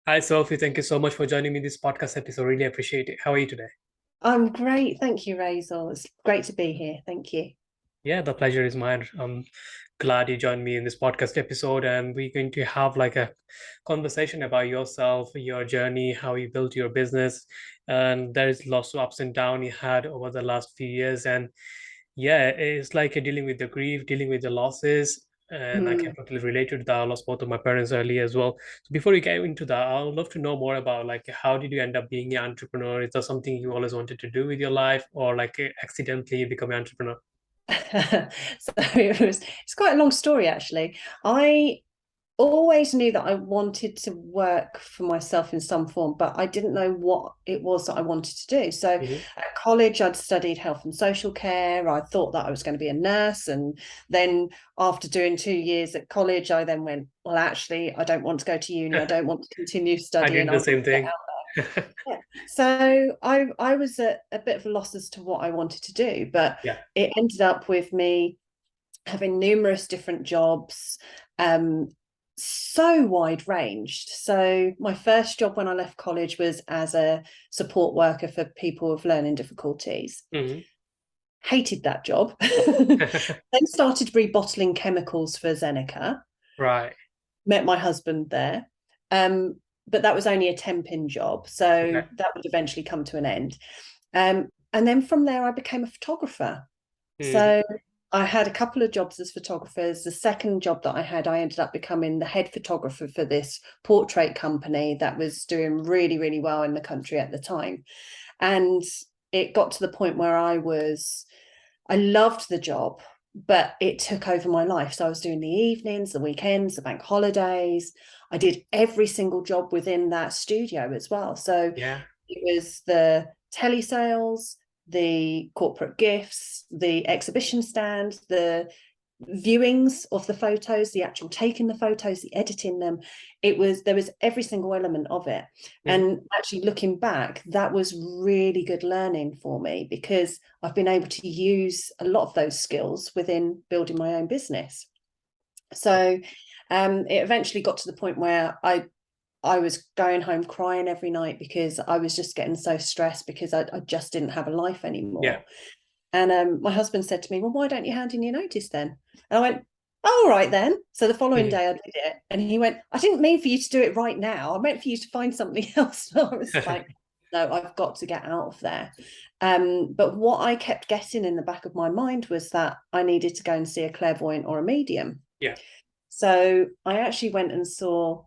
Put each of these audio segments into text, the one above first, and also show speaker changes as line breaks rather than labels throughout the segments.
Hi, Sophie. Thank you so much for joining me in this podcast episode. Really appreciate it. How are you today?
I'm great. Thank you, Razel. It's great to be here. Thank you.
Yeah, the pleasure is mine. I'm glad you joined me in this podcast episode, and we're going to have like a conversation about yourself, your journey, how you built your business, and there's lots of ups and downs you had over the last few years. And yeah, it's like dealing with the grief, dealing with the losses, and I can
Mm.
totally relate to that. I lost both of my parents early as well. So before we get into that, I would love to know more about like how did you end up being an entrepreneur? Is that something you always wanted to do with your life, or like accidentally you become an entrepreneur?
So it's quite a long story actually. I always knew that I wanted to work for myself in some form, but I didn't know what it was that I wanted to do. So
Hmm.
at college, I'd studied health and social care. I thought that I was going to be a nurse. And then after doing 2 years at college, I then went, well, actually, I don't want to go to uni. I don't want to continue
I
studying.
did
I
the
want
same
to get
thing.
out. Yeah. So I was at a bit of a loss as to what I wanted to do, but
Yeah.
it ended up with me having numerous different jobs, um, so wide ranged. So my first job when I left college was as a support worker for people with learning difficulties.
Hmm.
Hated that job. Then started rebottling chemicals for Zeneca.
Right.
Met my husband there. Um, but that was only a temping job. So
Okay.
that would eventually come to an end. And then from there, I became a photographer.
Hmm.
So I had a couple of jobs as photographers. The second job that I had, I ended up becoming the head photographer for this portrait company that was doing really, really well in the country at the time. And it got to the point where I loved the job, but it took over my life. So I was doing the evenings, the weekends, the bank holidays. I did every single job within that studio as well. So
Yeah.
it was the telesales, the corporate gifts, the exhibition stand, the viewings of the photos, the actual taking the photos, the editing them. There was every single element of it.
Hmm.
And actually looking back, that was really good learning for me because I've been able to use a lot of those skills within building my own business. So it eventually got to the point where I was going home crying every night because I was just getting so stressed because I just didn't have a life
Yeah.
anymore. And my husband said to me, well, why don't you hand in your notice then? And I went, oh, all right then. So the following
Hmm.
day I did it. And he went, I didn't mean for you to do it right now. I meant for you to find something else. So I was like, no, I've got to get out of there. But what I kept getting in the back of my mind was that I needed to go and see a clairvoyant or a medium.
Yeah.
So I actually went and saw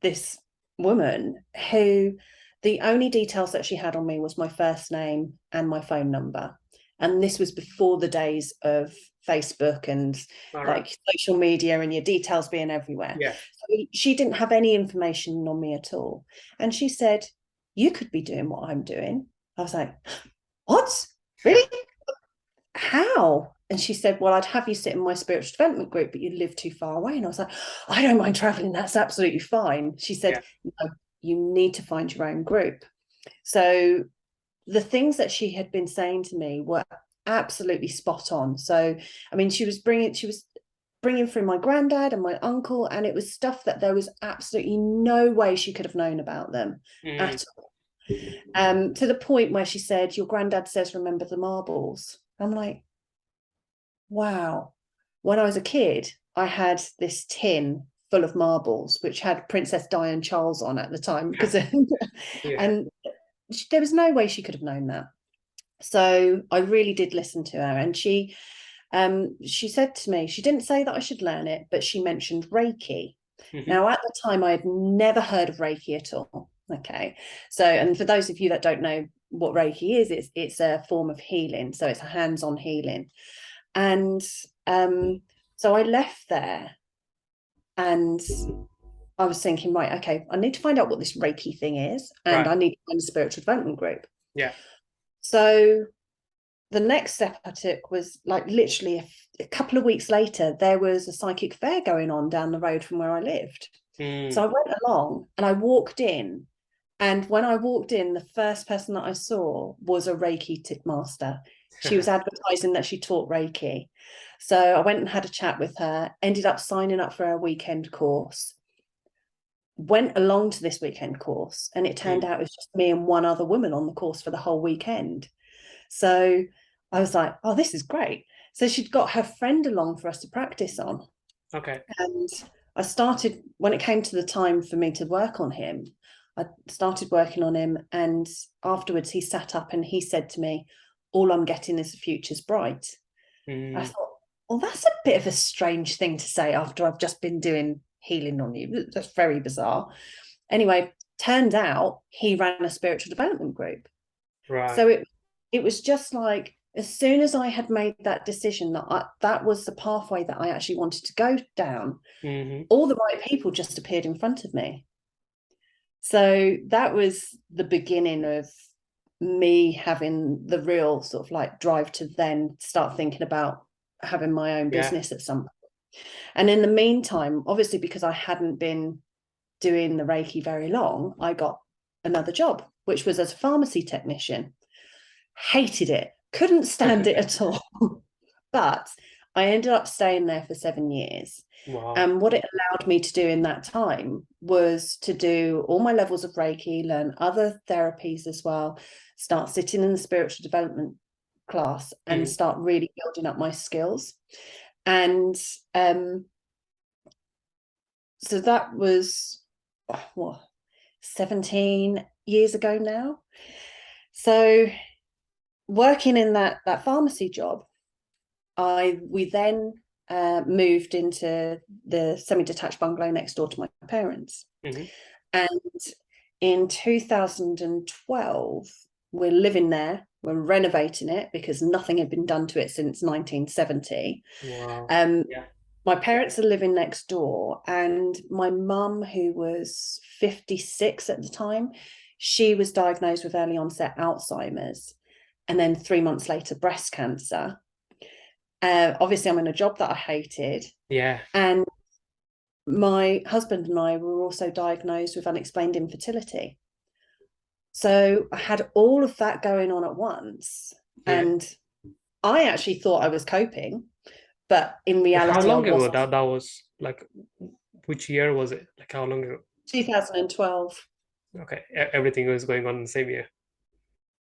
this woman who the only details that she had on me was my first name and my phone number. And this was before the days of Facebook and
All right.
like social media and your details being everywhere.
Yeah.
So she didn't have any information on me at all. And she said, you could be doing what I'm doing. I was like, what? Really? How? And she said, well, I'd have you sit in my spiritual development group, but you live too far away. And I was like, I don't mind traveling. That's absolutely fine. She
Yeah.
said, no, you need to find your own group. So the things that she had been saying to me were absolutely spot on. So, I mean, she was bringing through my granddad and my uncle, and it was stuff that there was absolutely no way she could have known about them
Hmm.
at all. To the point where she said, your granddad says, remember the marbles. I'm like, wow. When I was a kid, I had this tin full of marbles, which had Princess Diane Charles on at the time, because
Yeah.
and there was no way she could have known that. So I really did listen to her, and she said to me, she didn't say that I should learn it, but she mentioned Reiki.
Hmm.
Now, at the time, I had never heard of Reiki at all. Okay, so and for those of you that don't know what Reiki is, it's a form of healing, so it's a hands-on healing. And um, so I left there and I was thinking, right, okay, I need to find out what this Reiki thing is, and
Right.
I need to find a spiritual development group.
Yeah.
So the next step I took was like literally a couple of weeks later, there was a psychic fair going on down the road from where I lived.
Mm.
So I went along and I walked in. And when I walked in, the first person that I saw was a Reiki tip master. She was advertising that she taught Reiki. So I went and had a chat with her, ended up signing up for a weekend course. went along to this weekend course, and it turned out it was just me and one other woman on the course for the whole weekend. So I was like, oh, this is great. So she'd got her friend along for us to practice on.
Okay.
And I started, when it came to the time for me to work on him, I started working on him. And afterwards, he sat up and he said to me, all I'm getting is the future's bright. I thought, well, that's a bit of a strange thing to say after I've just been doing healing on you. That's very bizarre. Anyway, turned out he ran a spiritual development group.
Right.
So it was just like, as soon as I had made that decision that that was the pathway that I actually wanted to go down, all the right people just appeared in front of me. So that was the beginning of me having the real sort of like drive to then start thinking about having my own business at some point. And in the meantime, obviously, because I hadn't been doing the Reiki very long, I got another job, which was as a pharmacy technician. Hated it, couldn't stand it at all. But I ended up staying there for 7 years.
Wow.
And what it allowed me to do in that time was to do all my levels of Reiki, learn other therapies as well, start sitting in the spiritual development class and start really building up my skills. And so that was 17 years ago now. So working in that pharmacy job, we then moved into the semi-detached bungalow next door to my parents. And in 2012, we're living there, we're renovating it because nothing had been done to it since 1970.
Wow.
My parents are living next door, and my mum, who was 56 at the time, she was diagnosed with early onset Alzheimer's, and then 3 months later, breast cancer. Obviously, I'm in a job that I hated. And my husband and I were also diagnosed with unexplained infertility. So I had all of that going on at once. And I actually thought I was coping, but in reality,
how long
I
ago
wasn't.
that was, like, which year was it? Like, how long ago?
2012.
Okay, everything was going on in the same year.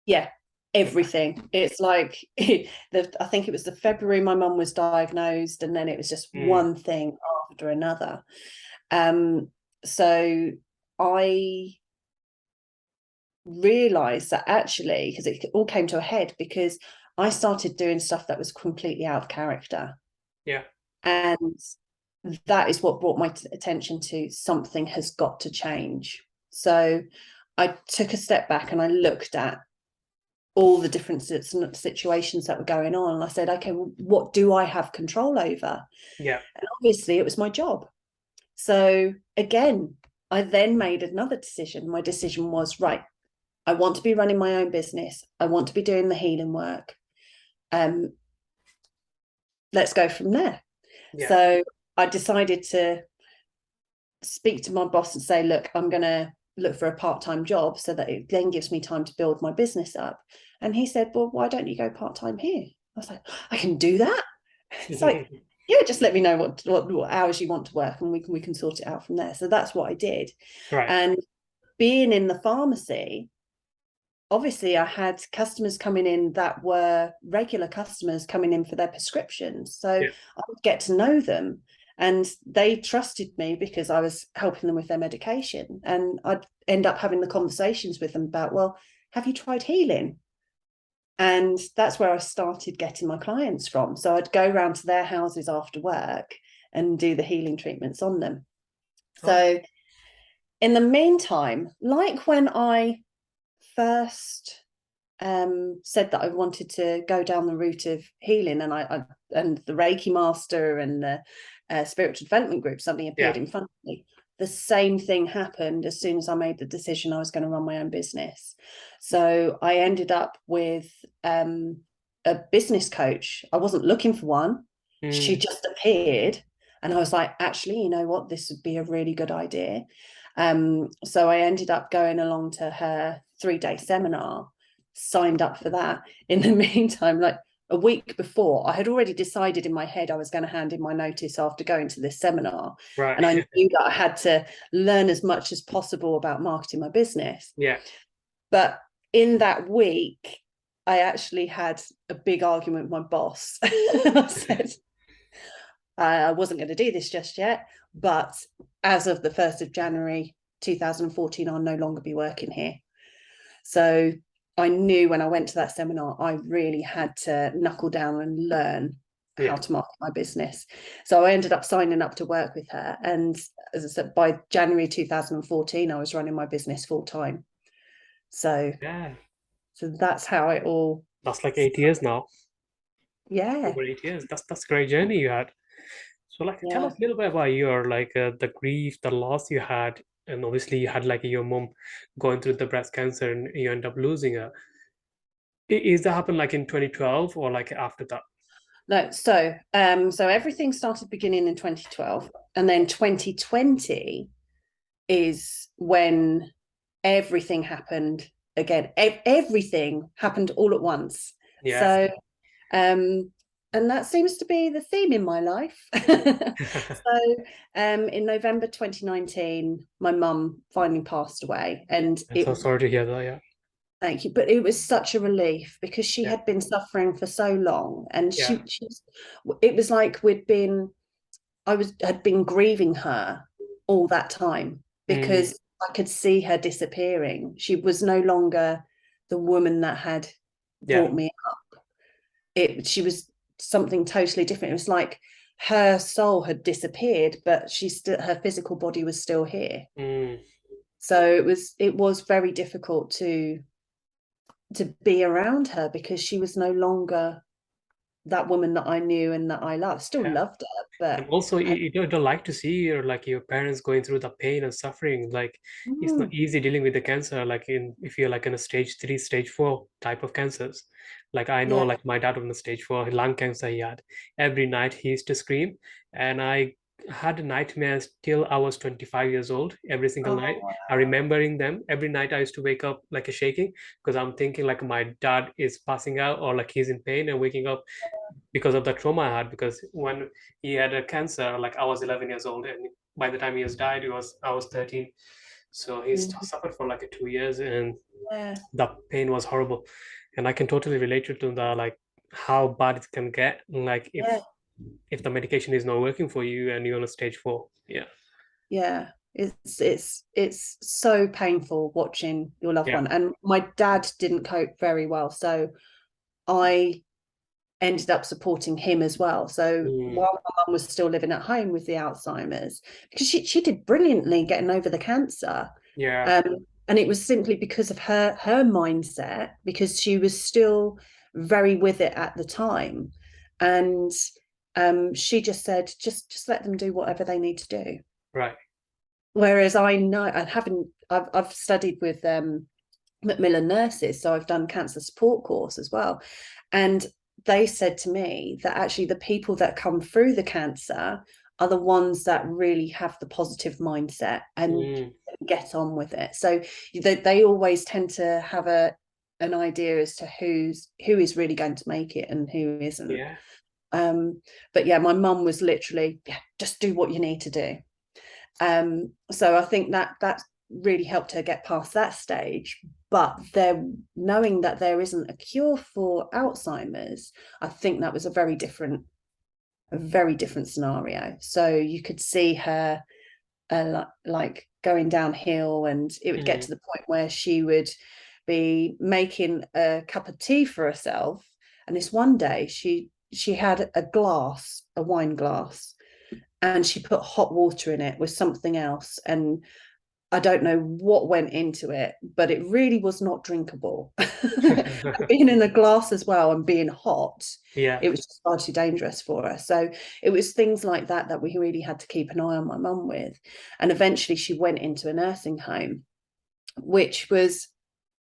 Yeah, everything. It's like I think it was the February my mum was diagnosed, and then it was just one thing after another. So I realized that actually, because it all came to a head because I started doing stuff that was completely out of character. And that is what brought my attention to something has got to change. So I took a step back and I looked at all the different situations that were going on. And I said, okay, well, what do I have control over? And obviously it was my job. So again, I then made another decision. My decision was, right, I want to be running my own business. I want to be doing the healing work. Let's go from there. So I decided to speak to my boss and say, look, I'm going to look for a part-time job so that it then gives me time to build my business up. And he said, well, why don't you go part-time here? I was like, I can do that. It's like, yeah, just let me know what hours you want to work and we can sort it out from there. So that's what I did. And being in the pharmacy, obviously I had customers coming in that were regular customers coming in for their prescriptions. So I would get to know them, and they trusted me because I was helping them with their medication. And I'd end up having the conversations with them about, well, have you tried healing? And that's where I started getting my clients from. So I'd go around to their houses after work and do the healing treatments on them. So in the meantime, like when I first said that I wanted to go down the route of healing, and I and the Reiki master and the spiritual development group suddenly appeared in front of me. The same thing happened as soon as I made the decision I was going to run my own business. So I ended up with a business coach. I wasn't looking for one. She just appeared, and I was like, actually, you know what? This would be a really good idea. So I ended up going along to her 3-day seminar, signed up for that. In the meantime, like, a week before, I had already decided in my head I was going to hand in my notice after going to this seminar. And I
Right.
knew that I had to learn as much as possible about marketing my business.
Yeah.
But in that week, I actually had a big argument with my boss. I said, I wasn't going to do this just yet, but as of the 1st of January 2014, I'll no longer be working here. So I knew when I went to that seminar, I really had to knuckle down and learn how
Yeah.
to market my business. So I ended up signing up to work with her. And as I said, by January 2014, I was running my business full time. So,
Yeah.
so that's how it all,
That's like 8 years now.
yeah,
Over 8 years. That's a great journey you had. So like tell
yeah.
us a little bit about your like the grief, the loss you had, and obviously you had like your mom going through the breast cancer and you end up losing her. Is that happened like in 2012 or like after that?
No, so everything started beginning in 2012, and then 2020 is when everything happened again. Everything happened all at once.
Yeah.
So, um, and that seems to be the theme in my life. So, in November 2019, my mum finally passed away, and
I'm
it
so sorry to hear that. Yeah.
thank you. But it was such a relief because she
Yeah.
had been suffering for so long, and
Yeah.
it was like had been grieving her all that time
Mm,
because I could see her disappearing. She was no longer the woman that had
yeah.
brought me up. She was something totally different. It was like her soul had disappeared, but her physical body was still here.
Mm,
So it was very difficult to be around her because she was no longer that woman that I knew and that I loved. Still
yeah.
loved her,
And
but
also, you don't like to see your like your parents going through the pain and suffering. Like it's not
mm,
easy dealing with the cancer. Like in if you're like in a stage 3, stage 4 type of cancers. Like I know,
yeah.
like my dad was in a stage 4 lung cancer he had. Every night he used to scream, and I had nightmares till I was 25 years old. Every single night,
Oh,
I remembering them. Every night I used to wake up like a shaking because I'm thinking like my dad is passing out or like he's in pain and waking up because of the trauma I had. Because when he had a cancer, like I was 11 years old, and by the time he has died, I was 13. So he's
mm,
suffered for like 2 years, and
yeah,
the pain was horrible. And I can totally relate to the like how bad it can get, like
yeah,
if the medication is not working for you and you're on a stage 4. Yeah,
yeah. It's so painful watching your loved
yeah.
one. And my dad didn't cope very well, so I ended up supporting him as well. So
Mm,
while my mum was still living at home with the Alzheimer's, because she did brilliantly getting over the cancer.
yeah,
And it was simply because of her mindset, because she was still very with it at the time. And she just said, just let them do whatever they need to do.
right.
Whereas I know, and I've studied with Macmillan nurses, so I've done cancer support course as well, and they said to me that actually the people that come through the cancer are the ones that really have the positive mindset and
Mm,
get on with it. So they always tend to have an idea as to who is really going to make it and who isn't.
yeah.
Um, but yeah, my mum was literally, yeah, just do what you need to do. So I think that really helped her get past that stage. But knowing that there isn't a cure for Alzheimer's, I think that was a very different scenario. So you could see her like going downhill, and it would get
Mm,
to the point where she would be making a cup of tea for herself. And this one day she had a wine glass, and she put hot water in it with something else, and I don't know what went into it, but it really was not drinkable. Being in a glass as well and being hot,
yeah.
it was just far too dangerous for her. So it was things like that we really had to keep an eye on my mum with. And eventually she went into a nursing home, which was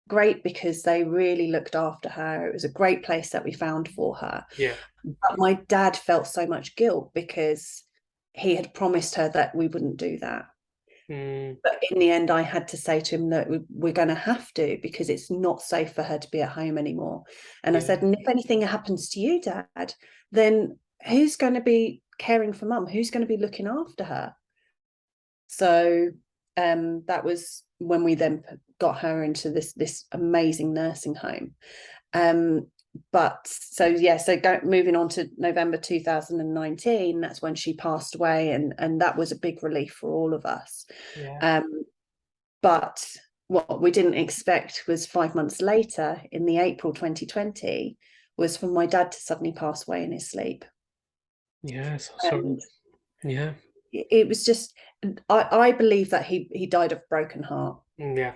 great because they really looked after her. It was a great place that we found for her.
Yeah.
But my dad felt so much guilt because he had promised her that we wouldn't do that.
Mm,
But in the end, I had to say to him that we're going to have to, because it's not safe for her to be at home anymore. And I said,
yeah.
and if anything happens to you, Dad, then who's going to be caring for Mum? Who's going to be looking after her? So that was when we then got her into this amazing nursing home. Um, but so yeah, so moving on to November 2019, that's when she passed away, and that was a big relief for all of us.
Yeah.
Um, but what we didn't expect was 5 months later, in the April 2020, was for my dad to suddenly pass away in his sleep.
Yeah. So sorry.
And
Yeah.
it was just, I believe that he died of broken heart,
Yeah.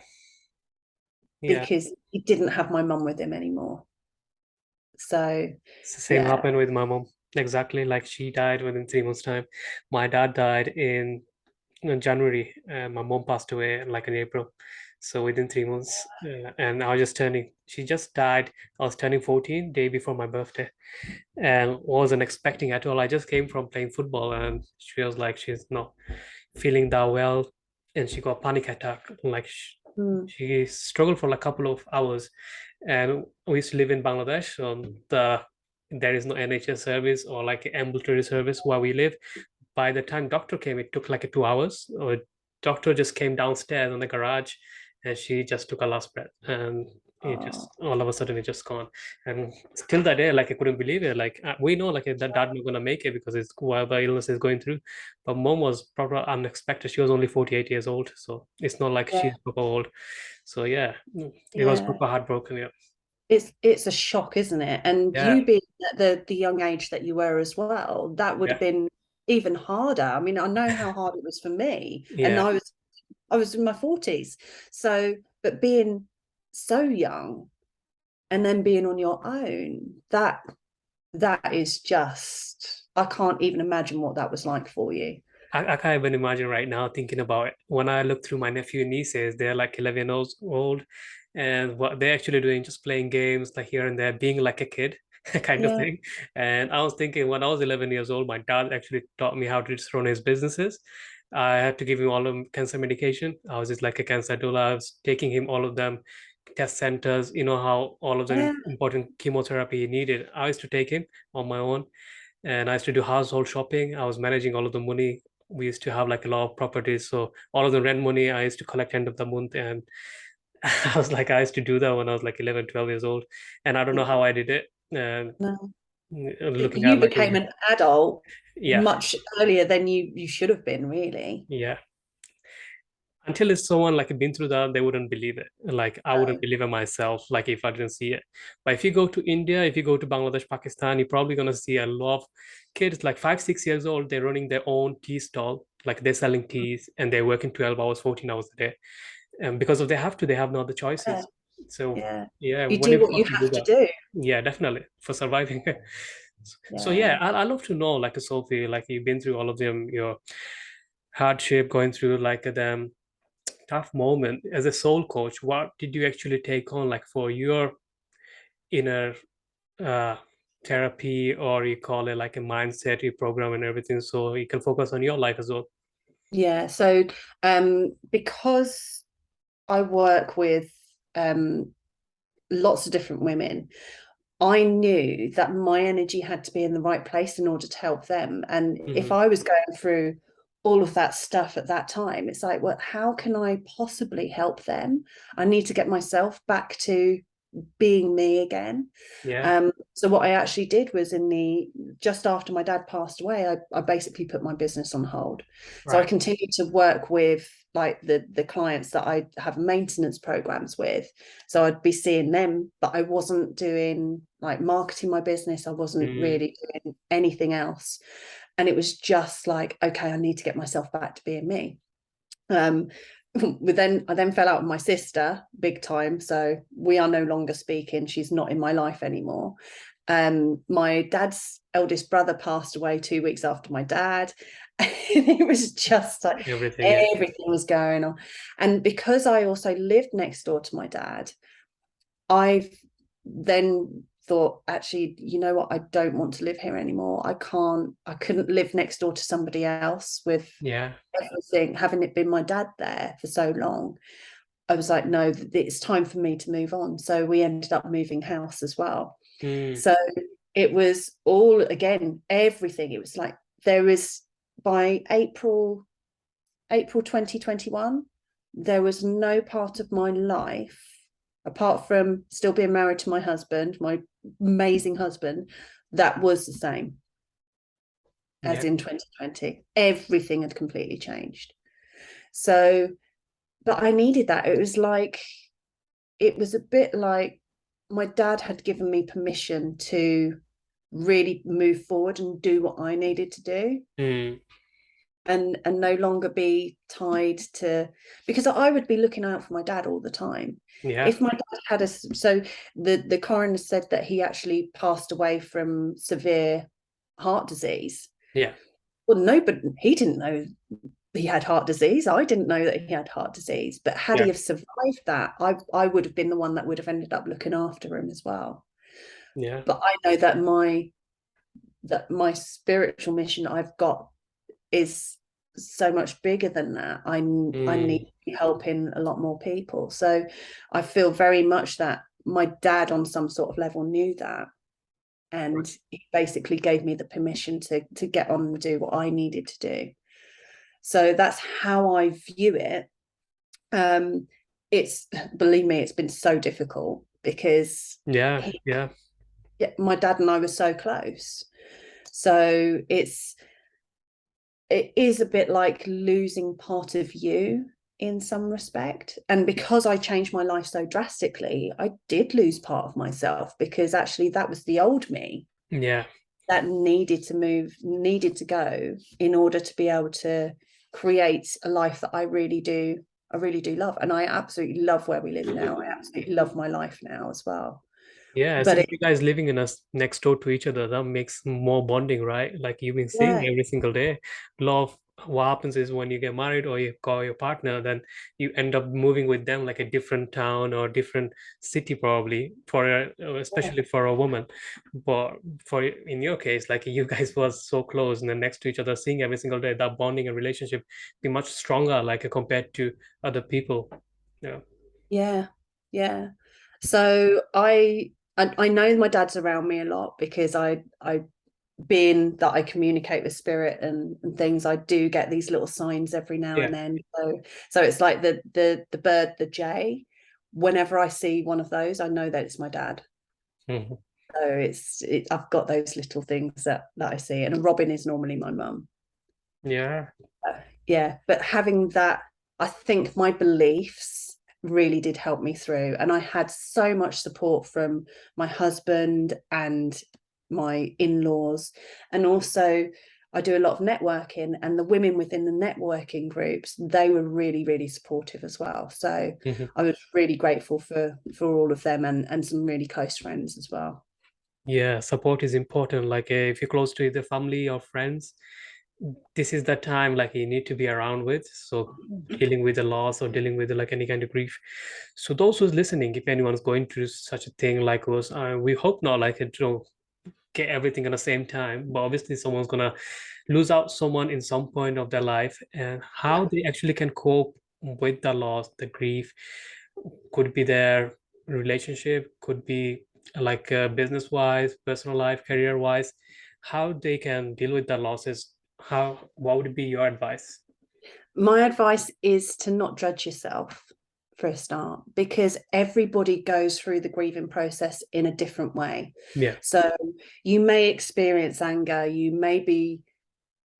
Yeah.
because he didn't have my mum with him anymore. So
It's the same
yeah.
happened with my mom. Exactly. Like she died within 3 months' time. My dad died in January. My mom passed away like in April. So within 3 months, and I was just turning. She just died. I was turning 14 day before my birthday, and wasn't expecting at all. I just came from playing football, and she was like, she's not feeling that well, and she got panic attack. Like
Mm.
she struggled for like a couple of hours, and we used to live in Bangladesh. So there is no NHS service or like ambulatory service where we live. By the time doctor came, it took like 2 hours. Or doctor just came downstairs in the garage, and she just took a last breath, and it
Oh,
just all of a sudden it just gone. And still that day, like I couldn't believe it. Like we know, like that dad not gonna make it because it's while the illness is going through, but mom was probably unexpected. She was only 48 years old, so it's not like
yeah,
she's proper old. So yeah, it was
yeah.
proper heartbroken. Yeah,
It's a shock, isn't it? And
yeah,
you being at the young age that you were as well, that would
yeah,
have been even harder. I mean, I know how hard it was for me, and
yeah.
I was in my 40s. So, but being so young and then being on your own, that is just, I can't even imagine what that was like for you.
I can't even imagine right now thinking about it. When I look through my nephew and nieces, they're like 11 years old, and what they're actually doing, just playing games like here and there, being like a kid kind of
Yeah.
thing. And I was thinking when I was 11 years old, my dad actually taught me how to just run his businesses. I had to give him all of cancer medication. I was just like a cancer doula. I was taking him all of them test centers, how all of the
Yeah.
important chemotherapy he needed. I used to take him on my own, and I used to do household shopping. I was managing all of the money. We used to have like a lot of properties, so all of the rent money I used to collect end of the month. And I used to do that when I was like 11, 12 years old, and I don't know how I did it. And
No.
looking at
You
like
became an adult
yeah,
much earlier than you should have been, really.
yeah. Until it's someone like been through that, they wouldn't believe it. Like I wouldn't
No.
believe it myself, like if I didn't see it. But if you go to India, if you go to Bangladesh, Pakistan, you're probably gonna see a lot of kids like 5, 6 years old. They're running their own tea stall, like they're selling teas, and they're working 12 hours, 14 hours a day. And because of they have to, they have no other
Yeah.
choices. So
Yeah.
yeah,
You
when
do
you
what you
have to do
have to
that,
do.
yeah, definitely for surviving. So
Yeah.
yeah, I love to know like a Sophie, like you've been through all of them, your hardship, going through like them tough moment as a soul coach. What did you actually take on like for your inner uh therapy, or you call it like a mindset you program and everything, so you can focus on your life as well?
Yeah. So because I work with um lots of different women, I knew that my energy had to be in the right place in order to help them. And if
Hmm.
I was going through all of that stuff at that time, it's like, well, how can I possibly help them? I need to get myself back to being me again.
Yeah.
So what I actually did was, in the just after my dad passed away, I basically put my business on hold. So I
Right.
continued to work with like the clients that I have maintenance programs with. So I'd be seeing them, but I wasn't doing like marketing my business. I wasn't
Mm.
really doing anything else. And it was just like, okay, I need to get myself back to being me. Um, I then fell out with my sister big time, so we are no longer speaking. She's not in my life anymore. My dad's eldest brother passed away 2 weeks after my dad. And it was just like
Everything, yeah.
everything was going on. And because I also lived next door to my dad, I've then thought, actually, you know what, I don't want to live here anymore. I couldn't live next door to somebody else with
Yeah.
everything, having it been my dad there for so long. I was like, no, it's time for me to move on. So we ended up moving house as well.
Mm.
So it was all, again, everything. It was like there was, by April 2021, there was no part of my life, apart from still being married to my husband, my amazing husband, that was the same as
Yeah.
in 2020. Everything had completely changed. So, but I needed that. It was a bit like my dad had given me permission to really move forward and do what I needed to do,
Mm.
and no longer be tied to, because I would be looking out for my dad all the time.
Yeah.
If my dad had a, so the coroner said that he actually passed away from severe heart disease.
Yeah.
Well, no, but he didn't know he had heart disease. I didn't know that he had heart disease. But had he
Yeah.
have survived that, I would have been the one that would have ended up looking after him as well.
Yeah.
But I know that my spiritual mission I've got is so much bigger than that. I need
Mm.
to be helping a lot more people. So I feel very much that my dad on some sort of level knew that, and he basically gave me the permission to get on and do what I needed to do. So that's how I view it. It's, believe me, it's been so difficult because
Yeah.
he,
Yeah.
my dad and I were so close. So it is a bit like losing part of you in some respect. And because I changed my life so drastically, I did lose part of myself, because actually that was the old me
Yeah.
that needed to move, needed to go in order to be able to create a life that I really do love. And I absolutely love where we live now. I absolutely love my life now as well.
Yeah,
But
since
it,
you guys living in us next door to each other, that makes more bonding, right? Like you've been seeing
yeah,
every single day. Love, what happens is when you get married or you call your partner, then you end up moving with them like a different town or different city, probably
yeah,
especially for a woman. But for in your case, like you guys was so close and then next to each other, seeing every single day, that bonding and relationship be much stronger, like compared to other people. Yeah.
yeah, yeah. So I know my dad's around me a lot, because I being that I communicate with spirit and things, I do get these little signs every now
Yeah.
and then. So it's like the bird, the jay. Whenever I see one of those, I know that it's my dad.
Mhm.
So I've got those little things that I see. And a robin is normally my mum.
Yeah.
Yeah, but having that, I think my beliefs really did help me through. And I had so much support from my husband and my in-laws. And also I do a lot of networking, and the women within the networking groups, they were really, really supportive as well. So
Mhm.
I was really grateful for all of them, and some really close friends as well.
Yeah, support is important. Like if you're close to the family or friends, this is the time like you need to be around with. So dealing with the loss or dealing with like any kind of grief. So those who's listening, if anyone's going through such a thing like us, we hope not like it to get everything at the same time. But obviously, someone's gonna lose out someone in some point of their life, and
Yeah.
how they actually can cope with the loss, the grief, could be their relationship, could be like business wise, personal life, career wise, how they can deal with the losses. How, what would be your advice?
My advice is to not judge yourself for a start, because everybody goes through the grieving process in a different way.
Yeah.
So you may experience anger, you may be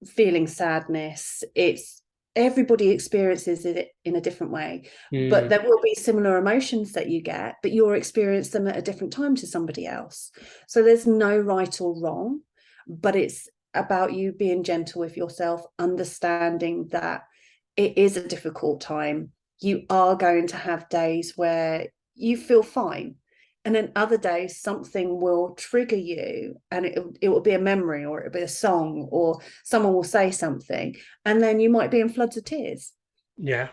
feeling sadness. It's Everybody experiences it in a different way, but
Mm.
there will be similar emotions that you get, but you'll experience them at a different time to somebody else. So there's no right or wrong, but it's about you being gentle with yourself, understanding that it is a difficult time. You are going to have days where you feel fine, and then other days something will trigger you, and it will be a memory, or it'll be a song, or someone will say something, and then you might be in floods of tears.
Yeah.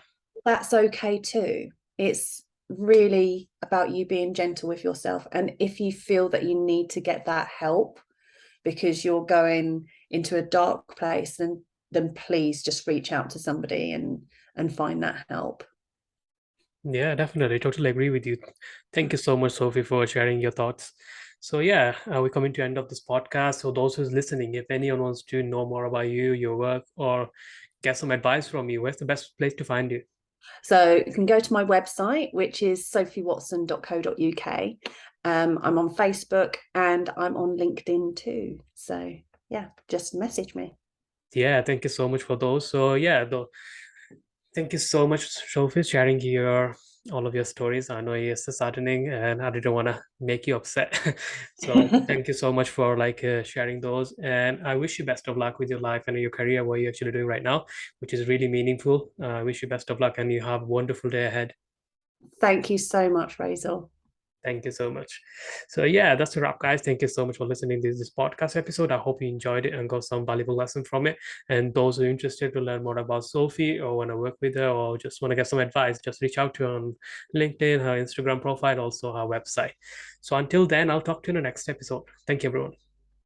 That's okay too. It's really about you being gentle with yourself. And if you feel that you need to get that help because you're going into a dark place, then please just reach out to somebody and find that help.
Yeah, definitely. Totally agree with you. Thank you so much, Sophie, for sharing your thoughts. So yeah, we're coming to end of this podcast. So those who's listening, if anyone wants to know more about you, your work, or get some advice from you, where's the best place to find you?
So you can go to my website, which is sophiewatson.co.uk. I'm on Facebook and I'm on LinkedIn too. So yeah, just message me.
Yeah, thank you so much for those. So yeah, thank you so much, Sophie, sharing your all of your stories. I know it's saddening, and I didn't want to make you upset. So thank you so much for sharing those. And I wish you best of luck with your life and your career, what you're actually doing right now, which is really meaningful. I wish you best of luck, and you have a wonderful day ahead.
Thank you so much, Razel.
Thank you so much. So yeah, that's a wrap, guys. Thank you so much for listening to this podcast episode. I hope you enjoyed it and got some valuable lesson from it. And those who are interested to learn more about Sophie or want to work with her or just want to get some advice, just reach out to her on LinkedIn, her Instagram profile, also her website. So until then, I'll talk to you in the next episode. Thank you, everyone.